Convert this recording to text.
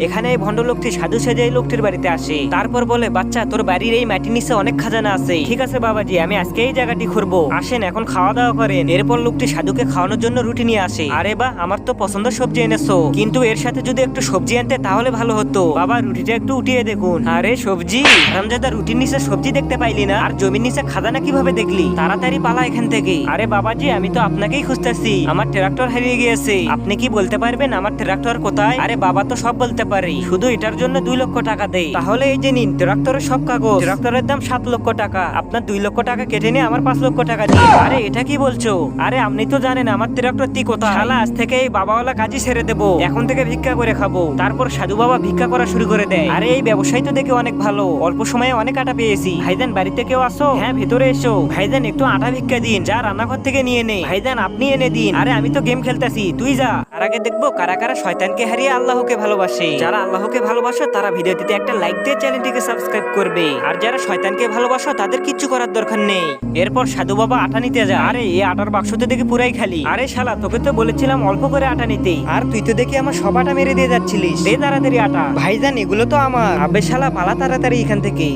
এখানে এই ভণ্ড লোকটি সাধু সেজে এই লোকটির বাড়িতে আসে। তারপর বলে, বাচ্চা তোর বাড়ির এই মাটির নিচে অনেক খাজানা আছে। ঠিক আছে বাবাজি, আমি আজকে এই জায়গাটি ঘুরবো, আসেন এখন খাওয়া দাওয়া করেন। এরপর লোকটি সাধুকে খাওয়ানোর জন্য রুটি নিয়ে আসে। আরে বা, আমার তো পছন্দের সবজি এনেছো, কিন্তু এর সাথে যদি একটু সবজি আনতে তাহলে ভালো হতো। বাবা রুটিটা একটু উঠিয়ে দেখুন। আরে সবজি? হারামজাদা, রুটির নিচে সবজি দেখতে পাইলি না, আর জমির নিচে খাজানা কিভাবে দেখলি? তাড়াতাড়ি পালা এখান থেকে। আরে বাবাজি, আমি তো আপনাকেই খুঁজতেছি, আমার ট্রাক্টর হারিয়ে গিয়েছে। আপনি কি বলতে পারবেন আমার ট্রাক্টর কোথায়? আরে বাবা তো সব বলতে পারি, শুধু এটার জন্য 2 লক্ষ টাকা দেই। তাহলে এই যে নিন ট্রাক্টরের সব কাগজ। ট্রাক্টরের দাম 7 লক্ষ টাকা, আপনার 2 লক্ষ টাকা কেটে নিয়ে আমার 5 লক্ষ টাকা দিন। আরে এটা কি বলছো? আরে আপনি তো জানেন আমার ট্রাক্টর তি কোথায়। শালা, আজ থেকে এই বাবাওয়ালা কাজই ছেড়ে দেবো, এখন থেকে ভিক্ষা করে খাবো। তারপর সাধু বাবা ভিক্ষা করা শুরু করে দেয়। আরে এই ব্যবসায়ী তো দেখে অনেক ভালো, অল্প সময়ে অনেক আটা পেয়েছি। ভাইজান বাড়িতে কেউ আসো? হ্যাঁ ভেতরে এসো। ভাইজান একটু আটা ভিক্ষা দিন, যা রান্নাঘর থেকে নিয়ে নে। ভাইজান আপনি এনে দিন। আরে আমি তো গেম খেলতেছি, তুই যা। আর আগে দেখবো কারা কারা শয়তানকে হারিয়ে আল্লাহকে ভালোবাসে। যারা আল্লাহকে ভালোবাসো তারা ভিডিওটিতে একটা লাইক দিয়ে চ্যানেলটিকে সাবস্ক্রাইব করবে, আর যারা শয়তানকে ভালোবাসো তাদের কিচ্ছু করার দরকার নেই। এরপর সাধু বাবা আটা নিতে যায়। আরে এই আটার বাক্সতে দেখি পুরাই খালি। আরে শালা, তোকে তো বলেছিলাম অল্প করে আটা নিতে, আর তুই তো দেখি আমার সব আটা মেরে দিয়ে যাচ্ছিলিস। দে তাড়াতাড়ি আটা। ভাইজান এগুলো তো আমার। আবে শালা, পালা তাড়াতাড়ি এখান থেকে।